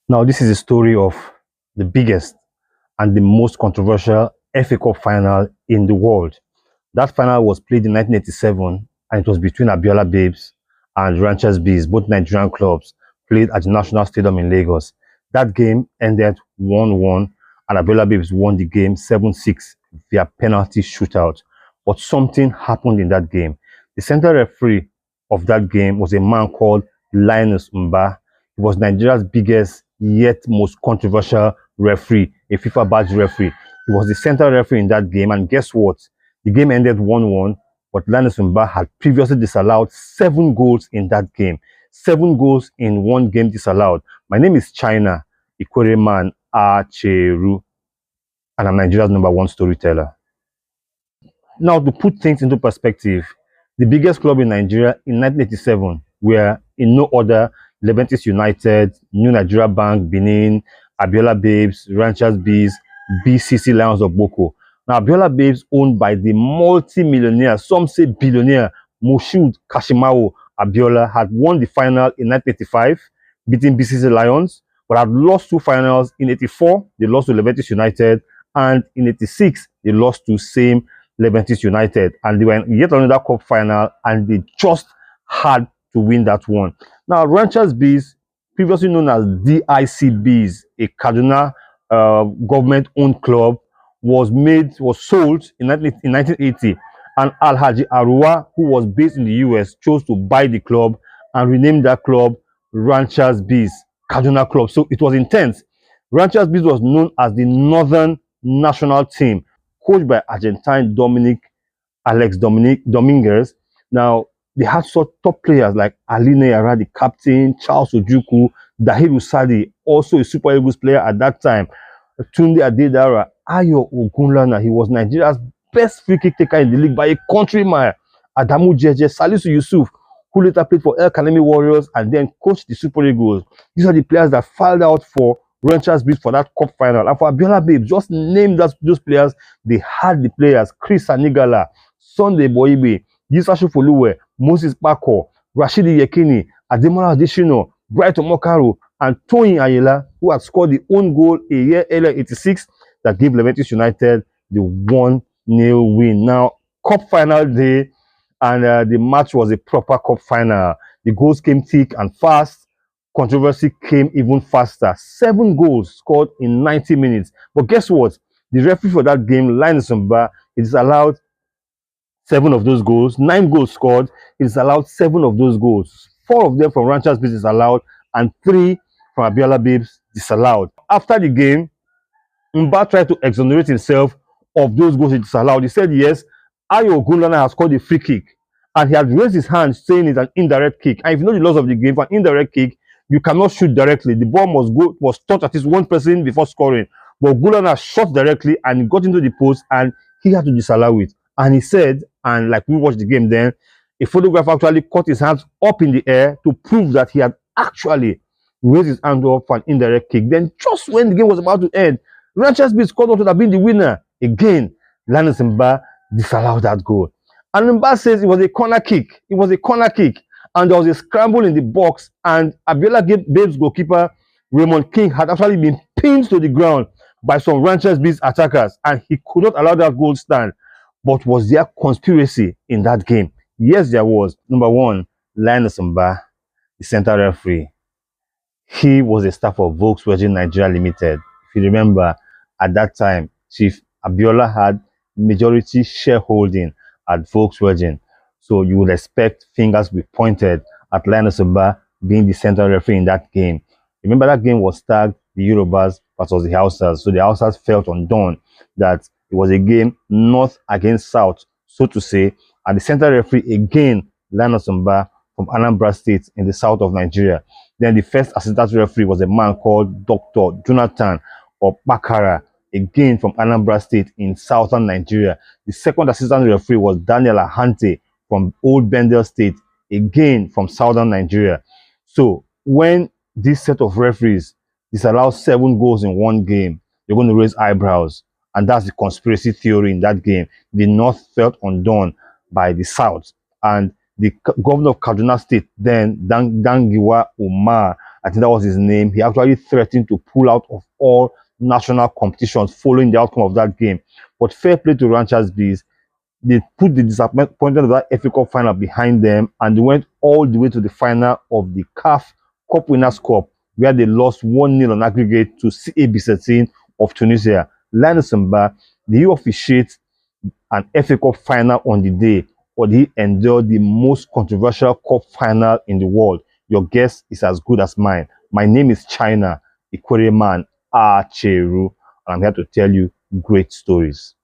Now, this is a story of the biggest and the most controversial FA Cup final in the world. That final was played in 1987 and it was between Abiola Babes and Ranchers Bees, both Nigerian clubs, played at the National Stadium in Lagos. That game ended 1-1 and Abiola Babes won the game 7-6 via penalty shootout. But something happened in that game. The central referee of that game was a man called Linus Mba. He was Nigeria's biggest yet most controversial referee, a FIFA badge referee. He was the central referee in that game, and guess what? The game ended 1-1, but Linus Mba had previously disallowed 7 goals in that game. 7 goals in one game disallowed. My name is China Ikwereman Acheru, and I'm Nigeria's #1 storyteller. Now, to put things into perspective, the biggest club in Nigeria in 1987 were in no order Leventis United, New Nigeria Bank, Benin, Abiola Babes, Ranchers Bees, BCC Lions of Boko. Now, Abiola Babes, owned by the multi-millionaire, some say billionaire, Moshood Kashimawo Abiola, had won the final in 1985, beating BCC Lions, but had lost 2 finals. In 84, they lost to Leventis United, and in 86, they lost to same Leventis United, and they were in yet another cup final, and they just had to win that one. Now, Ranchers Bees, previously known as DICBs, a Kaduna government-owned club, was sold in 1980, and Alhaji Arua, who was based in the US, chose to buy the club and rename that club Ranchers Bees Kaduna Club. So it was intense. Ranchers Bees was known as the Northern National Team, coached by Argentine Alex Dominguez. Now, they had such top players like Aline Yara, the captain, Charles Ojukwu, Dahir Usadi, also a Super Eagles player at that time, Tunde Adedara, Ayo Ogunlana. He was Nigeria's best free kick taker in the league by a country mile. Adamu Jeje, Salisu Yusuf, who later played for El Kanemi Warriors and then coached the Super Eagles. These are the players that filed out for Ranchers Bees for that cup final. And for Abiola Babes, just name those players. They had the players: Chris Anigala, Sunday Boibe, Yisashu Foluwe, Moses Bako, Rashidi Yekini, Ademola Adeshino, Brighton Mokaro, and Tony Ayela, who had scored the own goal a year earlier, 86, that gave Leventis United the 1-0 win. Now, cup final day, and the match was a proper cup final. The goals came thick and fast. Controversy came even faster. 7 goals scored in 90 minutes. But guess what? The referee for that game, Linus Mba, is allowed 7 of those goals. 9 goals scored. It is allowed 7 of those goals. 4 of them from Ranchers Bees disallowed, and 3 from Abiola Babes disallowed. After the game, Mba tried to exonerate himself of those goals he disallowed. He said, yes, Ayo Ogunlana has scored a free kick, and he had raised his hand saying it's an indirect kick. And if you know the laws of the game, for an indirect kick, you cannot shoot directly. The ball was touched at least one person before scoring. But Ogunlana shot directly and got into the post, and he had to disallow it. And he said, and like we watched the game then, a photographer actually caught his hands up in the air to prove that he had actually raised his hand up for an indirect kick. Then just when the game was about to end, Ranchers Bees scored what would have been the winner. Again, Linus Mba disallowed that goal. And Mba says it was a corner kick. It was a corner kick. And there was a scramble in the box. And Abiola Babes goalkeeper, Raymond King, had actually been pinned to the ground by some Ranchers Bees attackers. And he could not allow that goal stand. But was there conspiracy in that game? Yes, there was. Number one, Linus Mba, the center referee. He was a staff of Volkswagen Nigeria Limited. If you remember, at that time, Chief Abiola had majority shareholding at Volkswagen. So you would expect fingers to be pointed at Linus Mba being the central referee in that game. Remember, that game was tagged the Yorubas versus the Hausas. So the Hausas felt undone that it was a game north against south, so to say. And the central referee, again, Linus Mba from Anambra State in the south of Nigeria. Then the first assistant referee was a man called Dr. Jonathan Bakara, again from Anambra State in southern Nigeria. The second assistant referee was Daniel Ahante from Old Bendel State, again from southern Nigeria. So when this set of referees disallow 7 goals in one game, you're going to raise eyebrows. And that's the conspiracy theory in that game. The North felt undone by the South. And the governor of Kaduna State then, Dangiwa Umar, I think that was his name. He actually threatened to pull out of all national competitions following the outcome of that game. But fair play to Ranchers Bees. They put the disappointment of that FA Cup final behind them, and they went all the way to the final of the CAF Cup Winners' Cup, where they lost 1-0 on aggregate to CA Bissetin of Tunisia. Linus Mba, did he officiate an FA Cup final on the day, or did he endure the most controversial cup final in the world? Your guess is as good as mine. My name is China Ikwereman Acheru, and I'm here to tell you great stories.